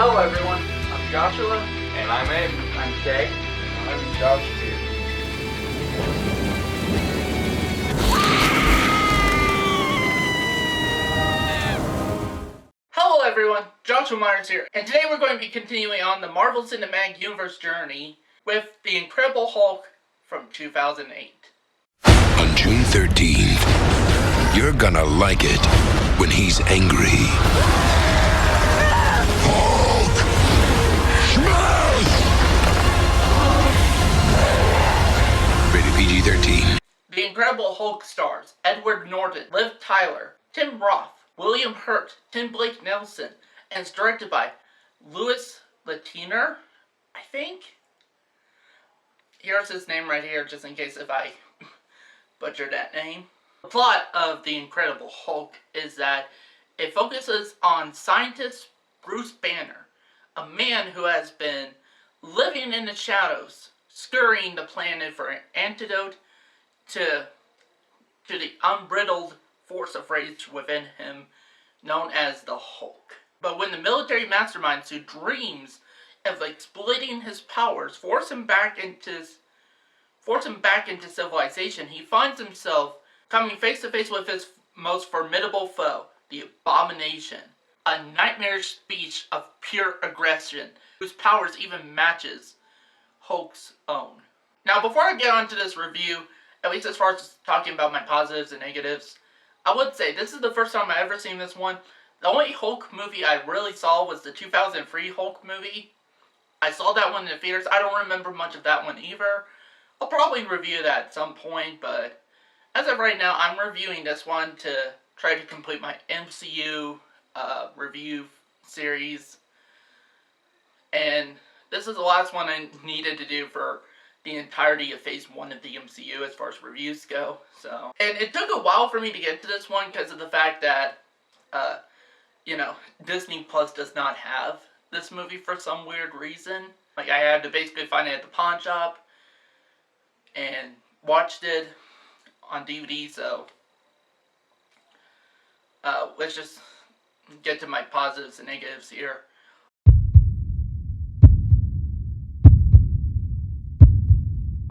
Hello everyone, I'm Joshua. And I'm Ed. I'm Kay. I'm Josh too. Hello everyone, Joshua Myers here, and today we're going to be continuing on the Marvel Cinematic Universe journey with The Incredible Hulk from 2008. On June 13th, you're gonna like it when he's angry. Hulk! Smash! Rated PG-13. The Incredible Hulk stars Edward Norton, Liv Tyler, Tim Roth, William Hurt, Tim Blake Nelson, and is directed by Louis Latiner, I think? Here's his name right here, just in case if I butcher that name. The plot of The Incredible Hulk is that it focuses on scientist Bruce Banner, a man who has been living in the shadows, scurrying the planet for an antidote to the unbridled force of rage within him, known as the Hulk. But when the military masterminds who dreams of exploiting his powers force him back into civilization, he finds himself coming face to face with his most formidable foe, the Abomination, a nightmarish speech of pure aggression, whose powers even matches Hulk's own. Now, before I get on to this review, at least as far as talking about my positives and negatives, I would say this is the first time I've ever seen this one. The only Hulk movie I really saw was the 2003 Hulk movie. I saw that one in the theaters. I don't remember much of that one either. I'll probably review that at some point, but as of right now, I'm reviewing this one to try to complete my MCU review series. And this is the last one I needed to do for the entirety of Phase 1 of the MCU as far as reviews go. And it took a while for me to get to this one because of the fact that, Disney Plus does not have this movie for some weird reason. Like, I had to basically find it at the pawn shop and watched it on DVD, so let's just get to my positives and negatives here.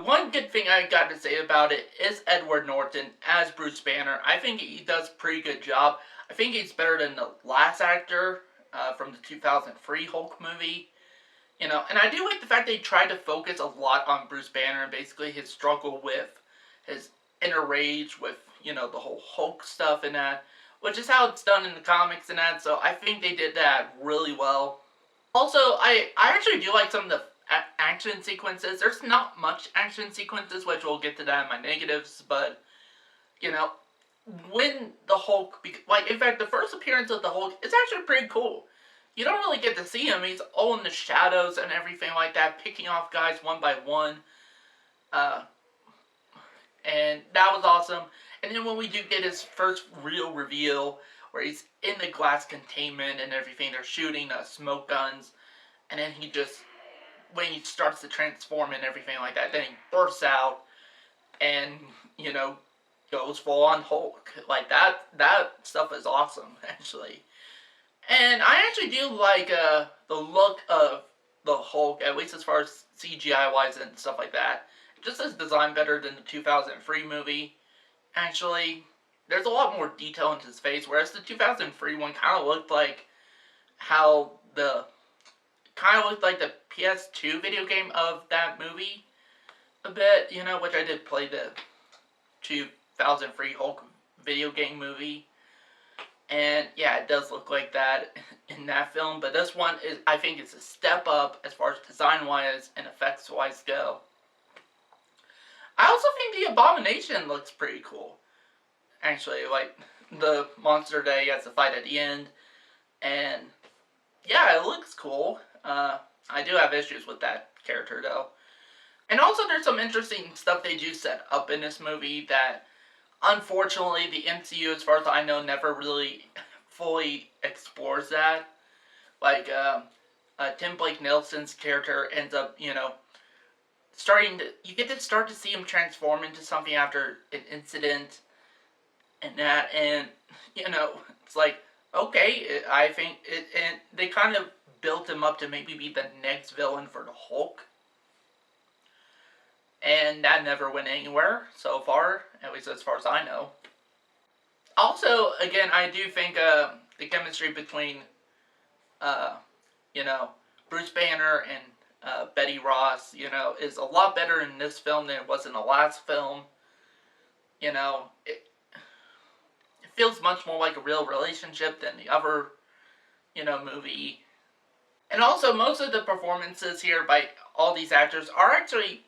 One good thing I got to say about it is Edward Norton as Bruce Banner. I think he does a pretty good job. I think he's better than the last actor from the 2003 Hulk movie. And I do like the fact they tried to focus a lot on Bruce Banner and basically his struggle with his inner rage with, the whole Hulk stuff and that, which is how it's done in the comics and that, so I think they did that really well. Also, I actually do like some of the action sequences. There's not much action sequences, which we'll get to that in my negatives, but, when the Hulk, in fact, the first appearance of the Hulk is actually pretty cool. You don't really get to see him. He's all in the shadows and everything like that, picking off guys one by one. And that was awesome. And then when we do get his first real reveal, where he's in the glass containment and everything, they're shooting smoke guns, and then when he starts to transform and everything like that, then he bursts out and, goes full on Hulk. Like, that stuff is awesome, actually. And I actually do like the look of the Hulk, at least as far as CGI-wise and stuff like that. It just is designed better than the 2003 movie. Actually, there's a lot more detail into his face, whereas the 2003 one kind of looked like the PS2 video game of that movie a bit, which I did play the 2003 Hulk video game movie. And yeah, it does look like that in that film, but this one I think it's a step up as far as design-wise and effects-wise go. I also think the Abomination looks pretty cool. Actually, like the monster that he has to fight at the end, and yeah, it looks cool. I do have issues with that character though. And also there's some interesting stuff they do set up in this movie that unfortunately the MCU, as far as I know, never really fully explores that. Like, Tim Blake Nelson's character ends up, you get to start to see him transform into something after an incident and that, and, it's like, okay, I think, and they kind of built him up to maybe be the next villain for the Hulk. And that never went anywhere so far, at least as far as I know. Also, again, I do think the chemistry between, Bruce Banner and Betty Ross, is a lot better in this film than it was in the last film. It feels much more like a real relationship than the other, movie. And also, most of the performances here by all these actors are actually,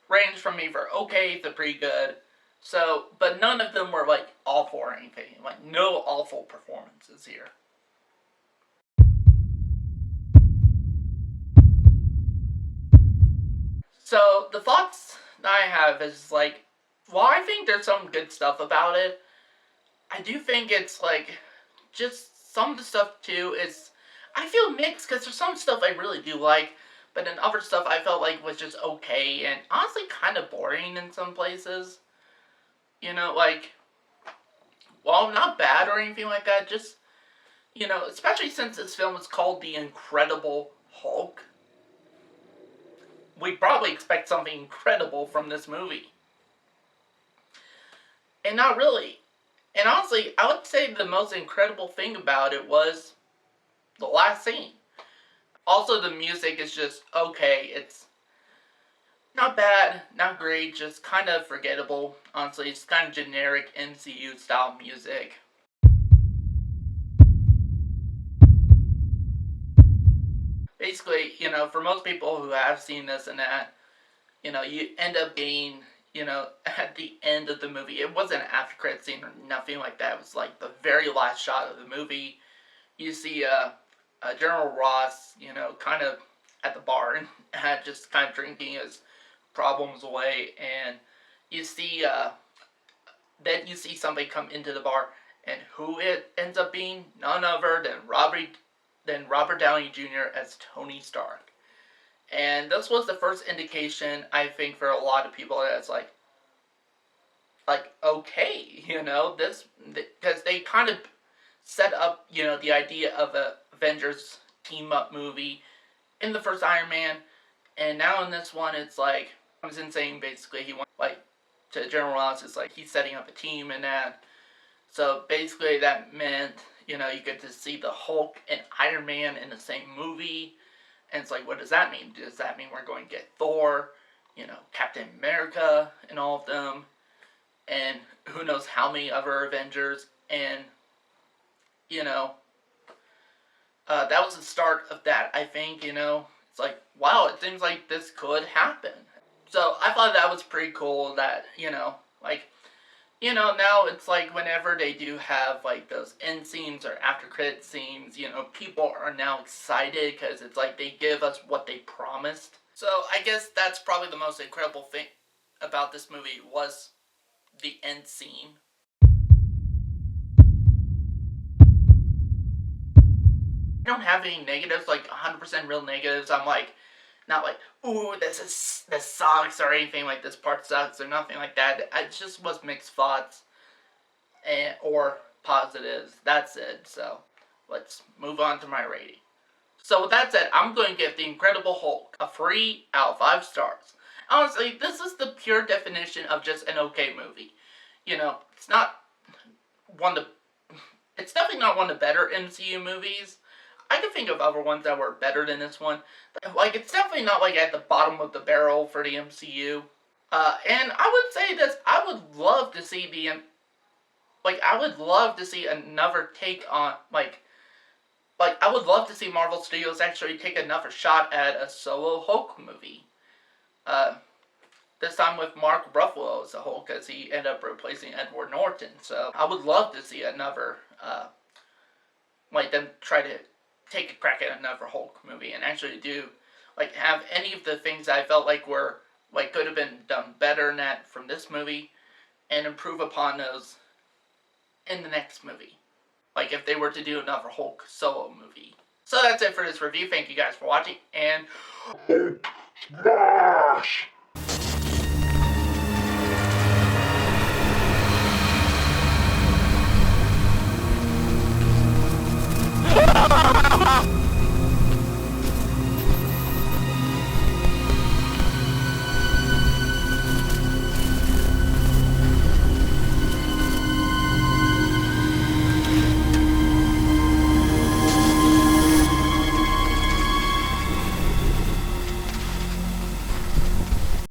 range from either okay to pretty good. So, but none of them were, awful or anything. No awful performances here. So, the thoughts I have is, while I think there's some good stuff about it, I do think it's, just some of the stuff, too, is, I feel mixed, because there's some stuff I really do like, but then other stuff I felt like was just okay, and honestly kind of boring in some places. Well, not bad or anything like that, just, especially since this film is called The Incredible Hulk, we probably expect something incredible from this movie. And not really. And honestly, I would say the most incredible thing about it was the last scene. Also, the music is just okay. It's not bad, not great, just kind of forgettable. Honestly, it's kind of generic MCU style music. Basically, for most people who have seen this and that, you end up being, at the end of the movie. It wasn't an after credit scene or nothing like that. It was the very last shot of the movie. You see General Ross, kind of at the bar and just kind of drinking his problems away, and you see then you see somebody come into the bar, and who it ends up being? None other than Robert Downey Jr. as Tony Stark. And this was the first indication, I think, for a lot of people that it's okay, this, because they kind of set up, the idea of a Avengers team-up movie in the first Iron Man, and now in this one, it's I was insane, basically. He went, to General Ross, it's he's setting up a team and that. So, basically, that meant, you get to see the Hulk and Iron Man in the same movie, and it's what does that mean? Does that mean we're going to get Thor, Captain America, and all of them, and who knows how many other Avengers, and, that was the start of that, I think, It's wow, it seems like this could happen. So, I thought that was pretty cool that, now it's whenever they do have, those end scenes or after credit scenes, people are now excited because it's they give us what they promised. So, I guess that's probably the most incredible thing about this movie was the end scene. I don't have any negatives, 100% real negatives. I'm not ooh, this sucks or anything this part sucks or nothing like that. It just was mixed thoughts or positives. That's it. So let's move on to my rating. So with that said, I'm going to give The Incredible Hulk a 3 out of 5 stars. Honestly, this is the pure definition of just an okay movie. It's not it's definitely not one of the better MCU movies. I can think of other ones that were better than this one. But, it's definitely not, at the bottom of the barrel for the MCU. And I would say this, I would love to see I would love to see another take on, I would love to see Marvel Studios actually take another shot at a solo Hulk movie. This time with Mark Ruffalo as the Hulk, as he ended up replacing Edward Norton. So, I would love to see another, them try to take a crack at another Hulk movie and actually do, have any of the things I felt were, could have been done better than that from this movie and improve upon those in the next movie. If they were to do another Hulk solo movie. So that's it for this review. Thank you guys for watching, and...